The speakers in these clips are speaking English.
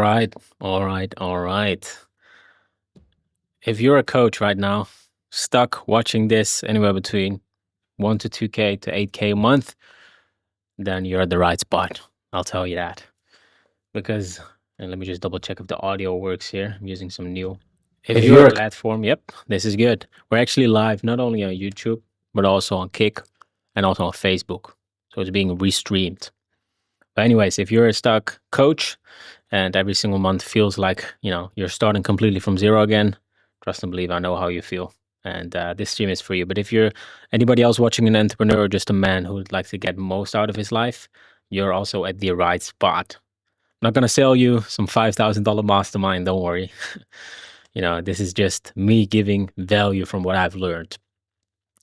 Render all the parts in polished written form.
right, all right. If you're a coach right now, stuck watching this anywhere between 1 to 2K to 8K a month, then you're at the right spot. I'll tell you that. Because, and let me just double check if the audio works here. I'm using some new. If you're a platform, yep, this is good. We're actually live not only on YouTube, but also on Kick and also on Facebook. So it's being restreamed. But anyways, if you're a stuck coach and every single month feels like, you're starting completely from zero again, trust and believe I know how you feel. And this stream is for you. But if you're anybody else watching, an entrepreneur or just a man who would like to get most out of his life, you're also at the right spot. I'm not going to sell you some $5,000 mastermind. Don't worry. This is just me giving value from what I've learned.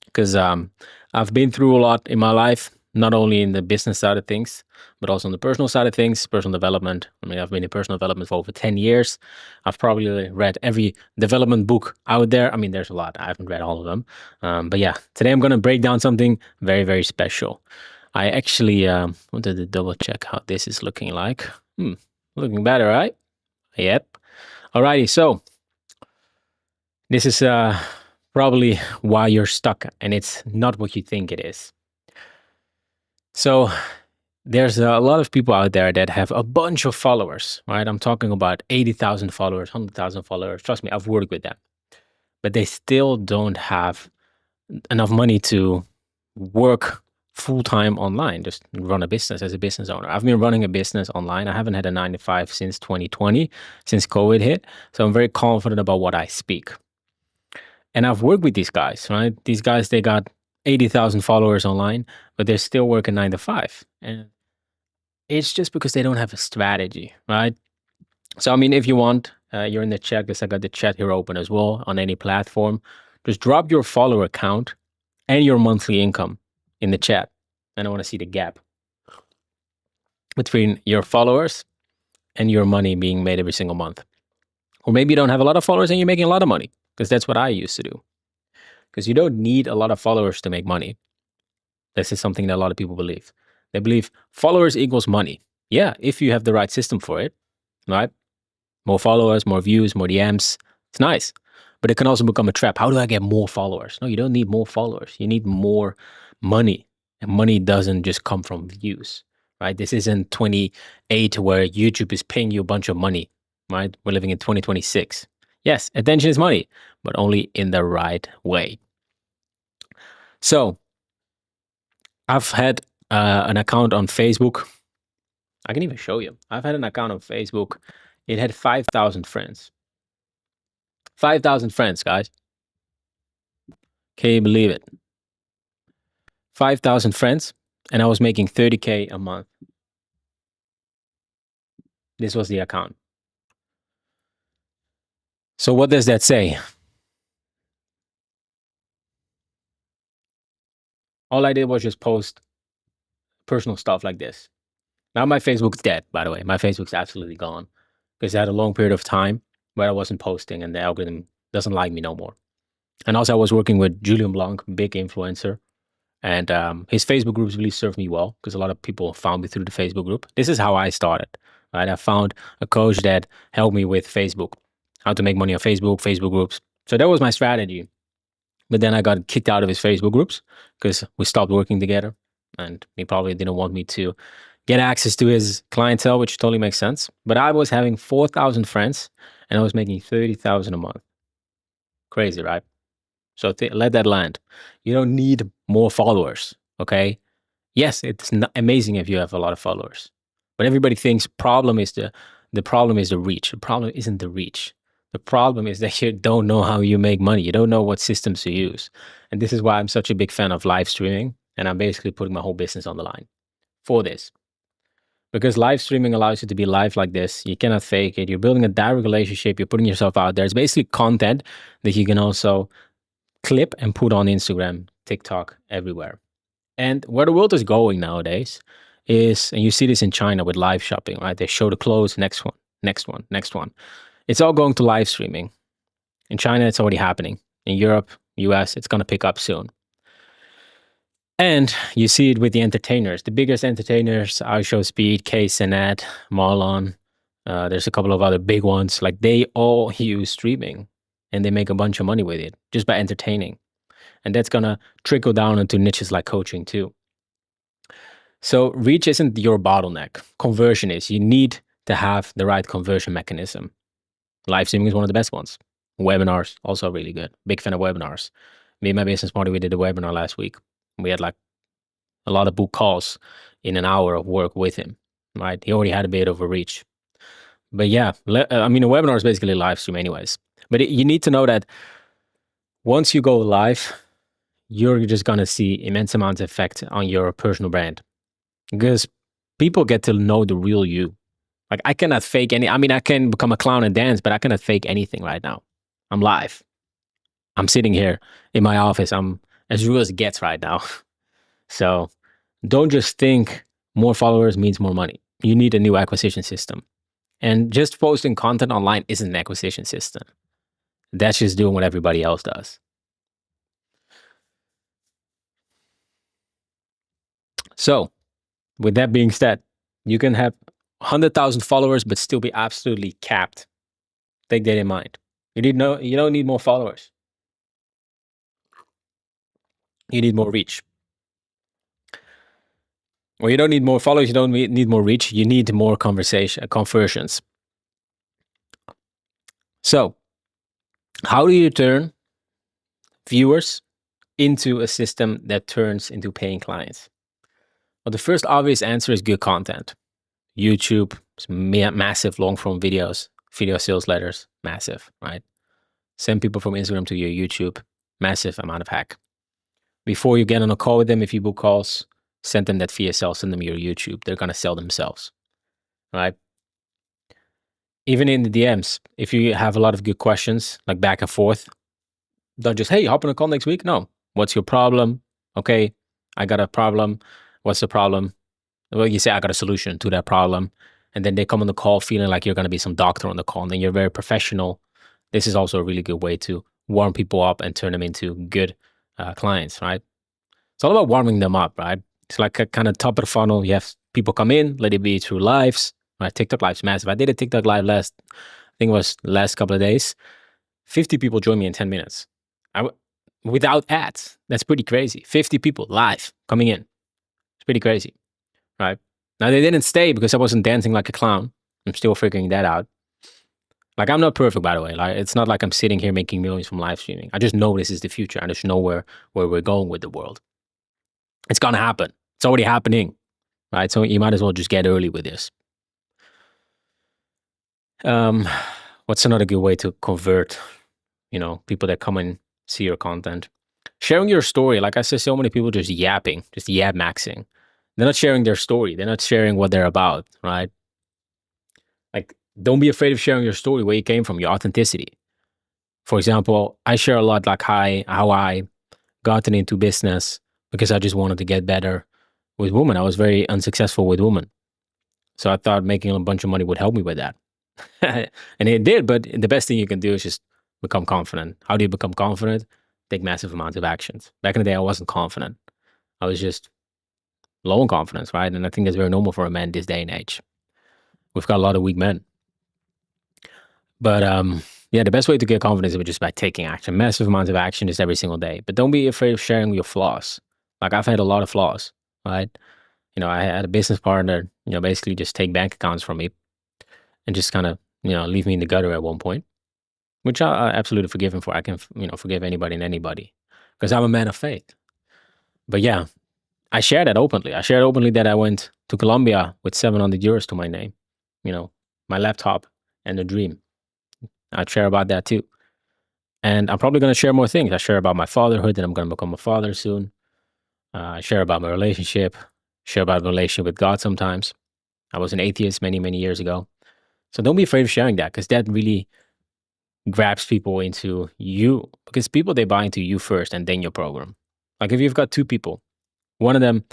Because I've been through a lot in my life, not only in the business side of things, but also on the personal side of things, personal development. I mean, I've been in personal development for over 10 years. I've probably read every development book out there. I mean, there's a lot. I haven't read all of them. But yeah, today I'm going to break down something very, very special. I actually wanted to double check how this is looking like. Looking better, right? Yep. Alrighty, so this is probably why you're stuck, and it's not what you think it is. So there's a lot of people out there that have a bunch of followers, right? I'm talking about 80,000 followers, 100,000 followers. Trust me, I've worked with them. But they still don't have enough money to work full-time online, just run a business as a business owner. I've been running a business online. I haven't had a 9 to 5 since 2020, since COVID hit. So I'm very confident about what I speak. And I've worked with these guys, right? These guys, they got 80,000 followers online, but they're still working 9 to 5. And it's just because they don't have a strategy, right? So, I mean, if you want, you're in the chat, because I got the chat here open as well on any platform. Just drop your follower count and your monthly income in the chat. And I want to see the gap between your followers and your money being made every single month. Or maybe you don't have a lot of followers and you're making a lot of money, because that's what I used to do. Because you don't need a lot of followers to make money. This is something that a lot of people believe. They believe followers equals money. Yeah, if you have the right system for it, right? More followers, more views, more DMs. It's nice. But it can also become a trap. How do I get more followers? No, you don't need more followers. You need more money. And money doesn't just come from views, right? This isn't 28 where YouTube is paying you a bunch of money, right? We're living in 2026. Yes, attention is money, but only in the right way. So I've had an account on Facebook. I can even show you. I've had an account on Facebook. It had 5,000 friends. 5,000 friends, guys. Can you believe it? 5,000 friends, and I was making 30K a month. This was the account. So what does that say? All I did was just post personal stuff like this. Now my Facebook's dead, by the way. My Facebook's absolutely gone, because I had a long period of time where I wasn't posting and the algorithm doesn't like me no more. And also I was working with Julian Blanc, big influencer. And his Facebook groups really served me well, because a lot of people found me through the Facebook group. This is how I started, right? I found a coach that helped me with Facebook, how to make money on Facebook, Facebook groups. So that was my strategy. But then I got kicked out of his Facebook groups because we stopped working together. And he probably didn't want me to get access to his clientele, which totally makes sense. But I was having 4,000 friends and I was making 30,000 a month. Crazy, right? So let that land. You don't need more followers, okay? Yes, it's amazing if you have a lot of followers, but everybody thinks the problem is the reach. The problem isn't the reach. The problem is that you don't know how you make money. You don't know what systems to use. And this is why I'm such a big fan of live streaming. And I'm basically putting my whole business on the line for this. Because live streaming allows you to be live like this. You cannot fake it. You're building a direct relationship. You're putting yourself out there. It's basically content that you can also clip and put on Instagram, TikTok, everywhere. And where the world is going nowadays is, and you see this in China with live shopping, right? They show the clothes, next one, next one, next one. It's all going to live streaming. In China, it's already happening. In Europe, US, it's going to pick up soon. And you see it with the entertainers. The biggest entertainers, I Show Speed, K Sinet, Marlon, There's a couple of other big ones. Like they all use streaming and they make a bunch of money with it just by entertaining. And that's going to trickle down into niches like coaching too. So reach isn't your bottleneck. Conversion is. You need to have the right conversion mechanism. Live streaming is one of the best ones. Webinars, also really good. Big fan of webinars. Me and my business partner, we did a webinar last week. We had like a lot of book calls in an hour of work with him, right? He already had a bit of a reach. But yeah, I mean, a webinar is basically a live stream anyways. But you need to know that once you go live, you're just going to see immense amounts of effect on your personal brand. Because people get to know the real you. Like I cannot fake any. I mean, I can become a clown and dance, but I cannot fake anything right now. I'm live. I'm sitting here in my office. I'm as real as it gets right now. So don't just think more followers means more money. You need a new acquisition system. And just posting content online isn't an acquisition system. That's just doing what everybody else does. So with that being said, you can have 100,000 followers, but still be absolutely capped. Take that in mind. You don't need more followers. You need more reach. Well, you don't need more followers. You don't need more reach. You need more conversions. So how do you turn viewers into a system that turns into paying clients? Well, the first obvious answer is good content. YouTube, massive long form videos, video sales letters, massive, right? Send people from Instagram to your YouTube, massive amount of hack. Before you get on a call with them, if you book calls, send them that VSL, send them your YouTube. They're going to sell themselves, right? Even in the DMs, if you have a lot of good questions, like back and forth, don't just, hey, hop on a call next week. No. What's your problem? Okay, I got a problem. What's the problem? Well, you say, I got a solution to that problem. And then they come on the call feeling like you're going to be some doctor on the call. And then you're very professional. This is also a really good way to warm people up and turn them into good clients, right? It's all about warming them up, right? It's like a kind of top of the funnel. You have people come in, let it be through lives. Right? TikTok live's massive. I did a TikTok live I think it was last couple of days. 50 people joined me in 10 minutes. Without ads. That's pretty crazy. 50 people live coming in. It's pretty crazy, right? Now they didn't stay because I wasn't dancing like a clown. I'm still figuring that out. Like I'm not perfect, by the way. Like it's not like I'm sitting here making millions from live streaming. I just know this is the future. I just know where we're going with the world. It's gonna happen. It's already happening, right? So you might as well just get early with this. What's another good way to convert, people that come and see your content? Sharing your story. Like I said, so many people just yapping, just yap maxing. They're not sharing their story. They're not sharing what they're about, right? Like, don't be afraid of sharing your story, where you came from, your authenticity. For example, I share a lot like how I gotten into business because I just wanted to get better with women. I was very unsuccessful with women. So I thought making a bunch of money would help me with that. And it did, but the best thing you can do is just become confident. How do you become confident? Take massive amounts of actions. Back in the day, I wasn't confident. I was just low in confidence, right? And I think that's very normal for a man this day and age. We've got a lot of weak men. But yeah, the best way to get confidence is just by taking action. Massive amounts of action just every single day. But don't be afraid of sharing your flaws. Like I've had a lot of flaws, right? I had a business partner, basically just take bank accounts from me and just kind of, leave me in the gutter at one point, which I absolutely forgive him for. I can, forgive anybody and anybody because I'm a man of faith. But yeah, I share that openly. I shared openly that I went to Colombia with 700 euros to my name, my laptop and a dream. I share about that too. And I'm probably going to share more things. I share about my fatherhood, that I'm going to become a father soon. I share about my relationship, share about my relationship with God sometimes. I was an atheist many, many years ago. So don't be afraid of sharing that, because that really grabs people into you, because people, they buy into you first and then your program. Like if you've got two people, one of them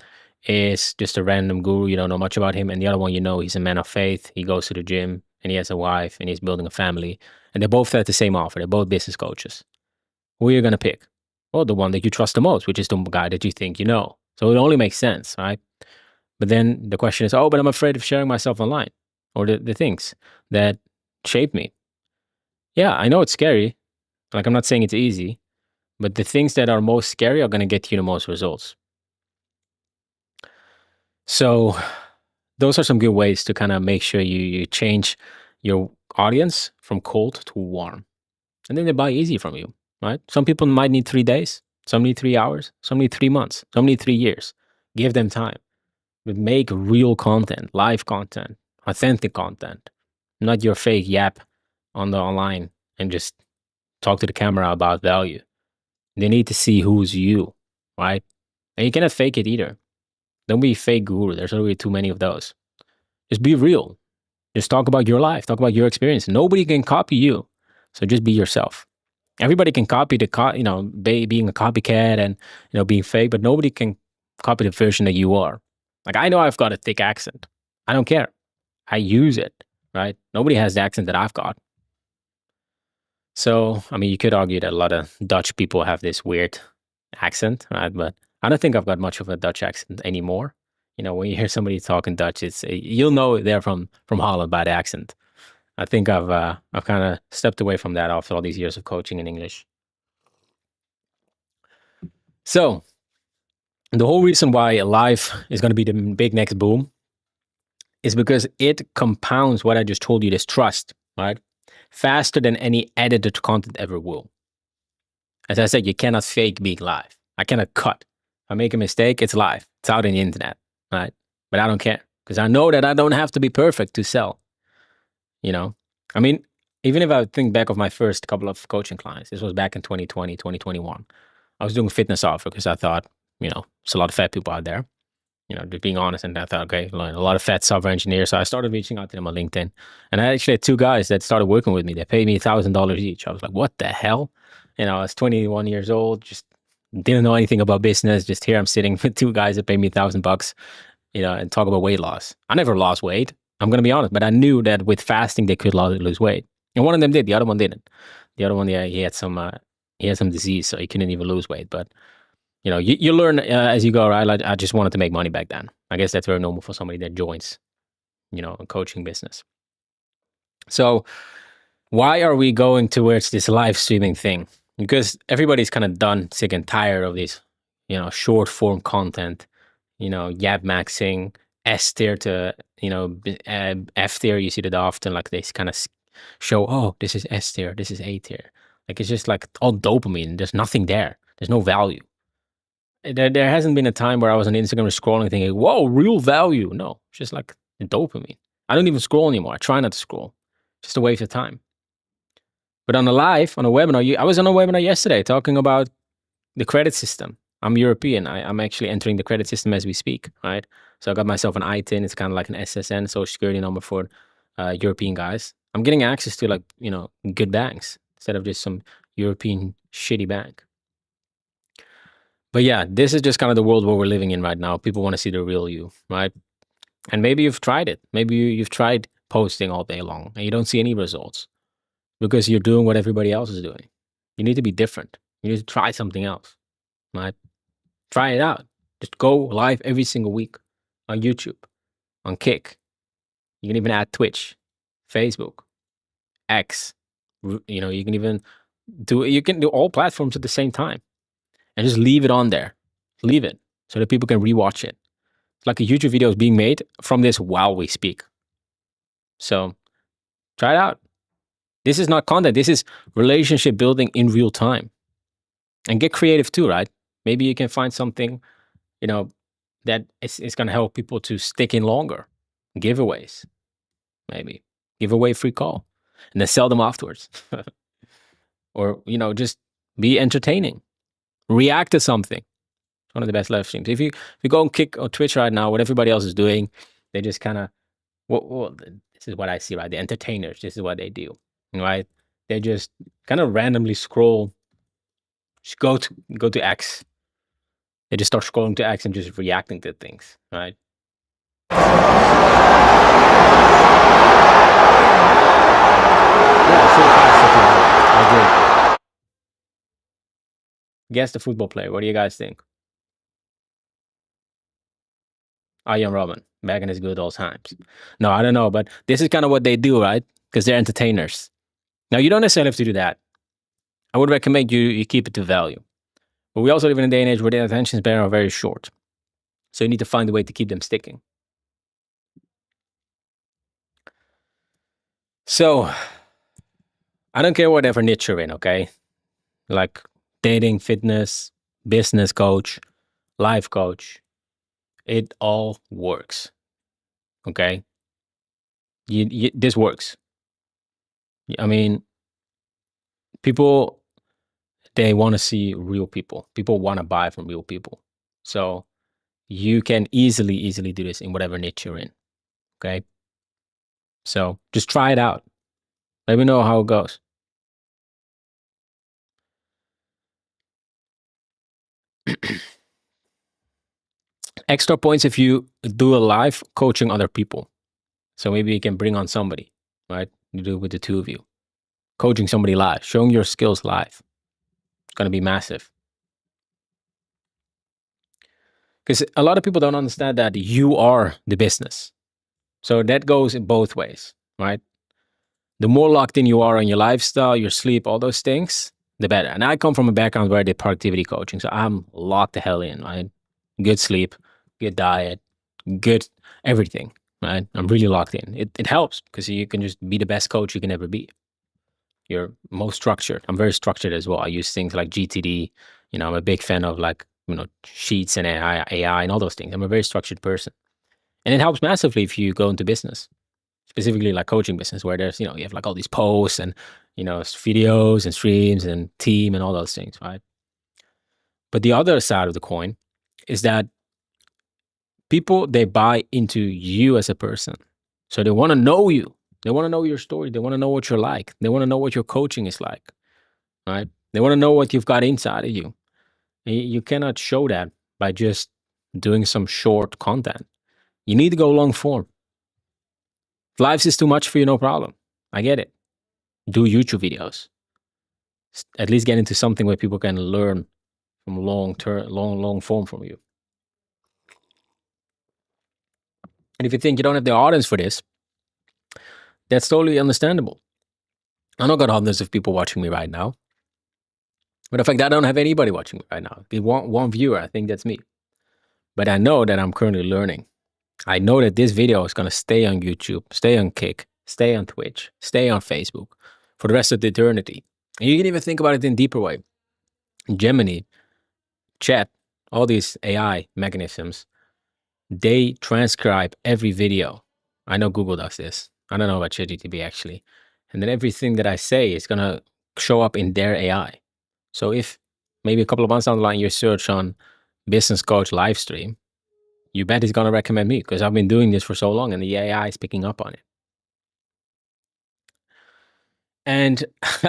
is just a random guru, you don't know much about him, and the other one, he's a man of faith, he goes to the gym and he has a wife and he's building a family, and they both have the same offer, they're both business coaches. Who are you going to pick? Well, the one that you trust the most, which is the guy that you think you know. So it only makes sense, right? But then the question is, but I'm afraid of sharing myself online. or the things that shaped me. Yeah, I know it's scary. Like, I'm not saying it's easy, but the things that are most scary are going to get you the most results. So, those are some good ways to kind of make sure you change your audience from cold to warm. And then they buy easy from you, right? Some people might need 3 days, some need 3 hours, some need 3 months, some need 3 years. Give them time. But make real content, live content, authentic content, not your fake yap on the online and just talk to the camera about value. They need to see who's you, right? And you cannot fake it either. Don't be a fake guru. There's already too many of those. Just be real. Just talk about your life, talk about your experience. Nobody can copy you. So just be yourself. Everybody can copy being a copycat and being fake, but nobody can copy the version that you are. Like, I know I've got a thick accent. I don't care. I use it, right? Nobody has the accent that I've got. So, I mean, you could argue that a lot of Dutch people have this weird accent, right? But I don't think I've got much of a Dutch accent anymore. When you hear somebody talking Dutch, you'll know they're from Holland by the accent. I think I've kind of stepped away from that after all these years of coaching in English. So, the whole reason why live is going to be the big next boom is because it compounds what I just told you, this trust, right? Faster than any edited content ever will. As I said, you cannot fake being live. I cannot cut. If I make a mistake, it's live. It's out on the internet, right? But I don't care because I know that I don't have to be perfect to sell. I mean, even if I think back of my first couple of coaching clients, this was back in 2020, 2021. I was doing fitness offer because I thought, there's a lot of fat people out there, just being honest. And I thought, okay, a lot of fat software engineers. So I started reaching out to them on LinkedIn. And I actually had two guys that started working with me. They paid me $1,000 each. I was like, what the hell? I was 21 years old, just didn't know anything about business. Just here I'm sitting with two guys that paid me $1,000, and talk about weight loss. I never lost weight. I'm going to be honest, but I knew that with fasting, they could lose weight. And one of them did. The other one didn't. The other one, yeah, he had some disease, so he couldn't even lose weight. But you learn as you go, right? Like, I just wanted to make money back then. I guess that's very normal for somebody that joins, a coaching business. So why are we going towards this live streaming thing? Because everybody's kind of done, sick and tired of these, short form content, yab maxing, S tier to, F tier. You see that often, like they kind of show, oh, this is S tier, this is A tier. Like, it's just like all dopamine. There's nothing there. There's no value. There hasn't been a time where I was on Instagram scrolling thinking, whoa, real value. No, it's just like dopamine. I don't even scroll anymore. I try not to scroll. Just a waste of time. But on a webinar, I was on a webinar yesterday talking about the credit system. I'm European. I'm actually entering the credit system as we speak, right? So I got myself an ITIN. It's kind of like an SSN, social security number for European guys. I'm getting access to, like, good banks instead of just some European shitty bank. But yeah, this is just kind of the world where we're living in right now. People want to see the real you, right? And maybe you've tried it. Maybe you've tried posting all day long and you don't see any results because you're doing what everybody else is doing. You need to be different. You need to try something else, right? Try it out. Just go live every single week on YouTube, on Kick. You can even add Twitch, Facebook, X. You can even you can do all platforms at the same time and just leave it on there. Leave it so that people can rewatch it. It's like a YouTube video is being made from this while we speak. So try it out. This is not content. This is relationship building in real time. And get creative too, right? Maybe you can find something, that is going to help people to stick in longer. Giveaways, maybe. Give away a free call and then sell them afterwards. Or, just be entertaining. React to something. One of the best live streams. If you go and Kick or Twitch right now, what everybody else is doing, they just kind of, well, this is what I see, right? The entertainers, this is what they do, right? They just kind of randomly scroll. Just go to X. They just start scrolling to X and just reacting to things, right? Yeah, so fast. I agree. Guess the football player. What do you guys think? Iron Robin, back in his good old times. No, I don't know, but this is kind of what they do, right? Because they're entertainers. Now, you don't necessarily have to do that. I would recommend you keep it to value. But we also live in a day and age where the attention span are very short. So you need to find a way to keep them sticking. So I don't care whatever niche you're in, okay? Like dating, fitness, business coach, life coach. It all works. Okay? This works. I mean, people, they want to see real people. People want to buy from real people. So you can easily do this in whatever niche you're in. Okay? So just try it out. Let me know how it goes. Extra points if you do a live coaching other people. So maybe you can bring on somebody, right? You do it with the two of you. Coaching somebody live, showing your skills live. It's going to be massive. Because a lot of people don't understand that you are the business. So that goes in both ways, right? The more locked in you are on your lifestyle, your sleep, all those things, the better. And I come from a background where I did productivity coaching. So I'm locked the hell in, right? Good sleep, good diet, good everything, right? I'm really locked in. It helps because you can just be the best coach you can ever be. You're most structured. I'm very structured as well. I use things like GTD. I'm a big fan of sheets and AI and all those things. I'm a very structured person. And it helps massively if you go into business, specifically like coaching business, where there's, you have like all these posts and, videos and streams and team and all those things, right? But the other side of the coin is that people, they buy into you as a person. So they want to know you. They want to know your story. They want to know what you're like. They want to know what your coaching is like, right? They want to know what you've got inside of you. And you cannot show that by just doing some short content. You need to go long form. Lives is too much for you, no problem. I get it. Do YouTube videos. At least get into something where people can learn from long form from you. And if you think you don't have the audience for this, that's totally understandable. I don't got hundreds of people watching me right now. But in fact, I don't have anybody watching me right now. One viewer, I think that's me. But I know that I'm currently learning. I know that this video is going to stay on YouTube, stay on Kick, stay on Twitch, stay on Facebook for the rest of the eternity. And you can even think about it in a deeper way. Gemini, chat, all these AI mechanisms, they transcribe every video. I know Google does this. I don't know about ChatGPT actually. And then everything that I say is going to show up in their AI. So if maybe a couple of months down the line you search on business coach live stream, you bet it's going to recommend me because I've been doing this for so long and the AI is picking up on it. And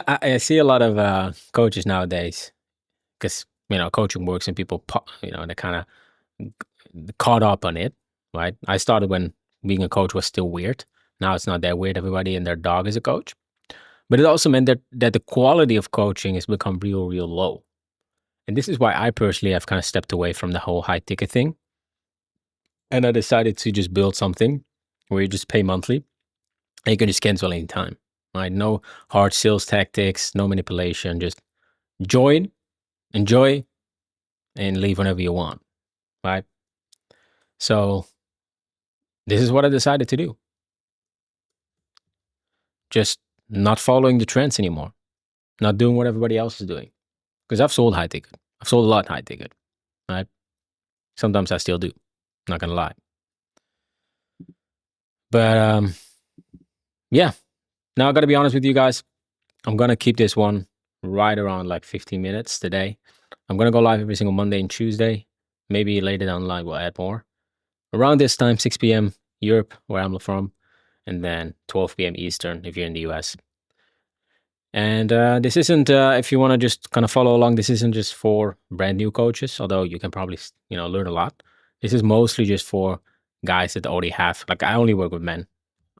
I see a lot of coaches nowadays because, coaching works and people, they kind of caught up on it, right? I started when being a coach was still weird. Now it's not that weird. Everybody and their dog is a coach. But it also meant that the quality of coaching has become real low. And this is why I personally have kind of stepped away from the whole high ticket thing. And I decided to just build something where you just pay monthly and you can just cancel anytime, right? No hard sales tactics, no manipulation, just join, enjoy, and leave whenever you want, right? So this is what I decided to do. Just not following the trends anymore, not doing what everybody else is doing. Because I've sold high ticket. I've sold a lot high ticket, right? Sometimes I still do, not gonna lie. But yeah, now I gotta be honest with you guys. I'm gonna keep this one right around like 15 minutes today. I'm gonna go live every single Monday and Tuesday. Maybe later down the line we'll add more. Around this time, 6 p.m. Europe, where I'm from, and then 12 p.m. Eastern if you're in the US. And this isn't, if you want to just kind of follow along, this isn't just for brand new coaches, although you can probably, learn a lot. This is mostly just for guys that already have, like I only work with men,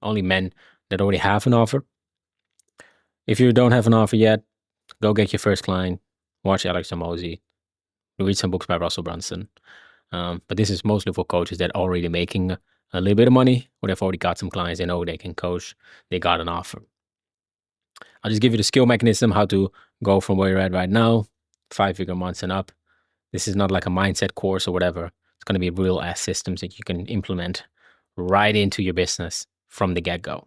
only men that already have an offer. If you don't have an offer yet, go get your first client, watch Alex Hormozi, read some books by Russell Brunson. But this is mostly for coaches that are already making a little bit of money, or they've already got some clients, they know they can coach, they got an offer. I'll just give you the skill mechanism, how to go from where you're at right now, 5-figure months and up. This is not like a mindset course or whatever. It's going to be real ass systems that you can implement right into your business from the get-go.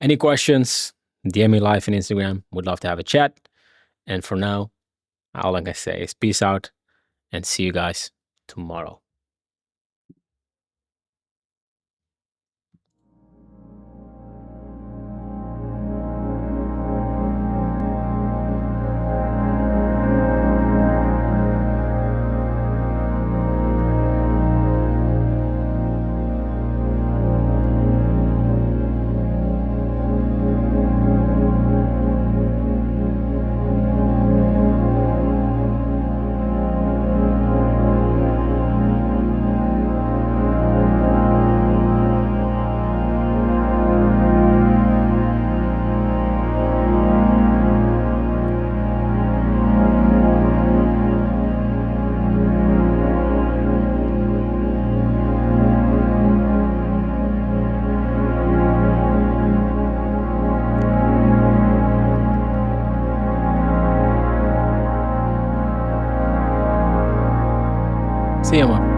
Any questions? DM me live on Instagram. Would love to have a chat. And for now, all I can say is peace out and see you guys tomorrow. See you, man.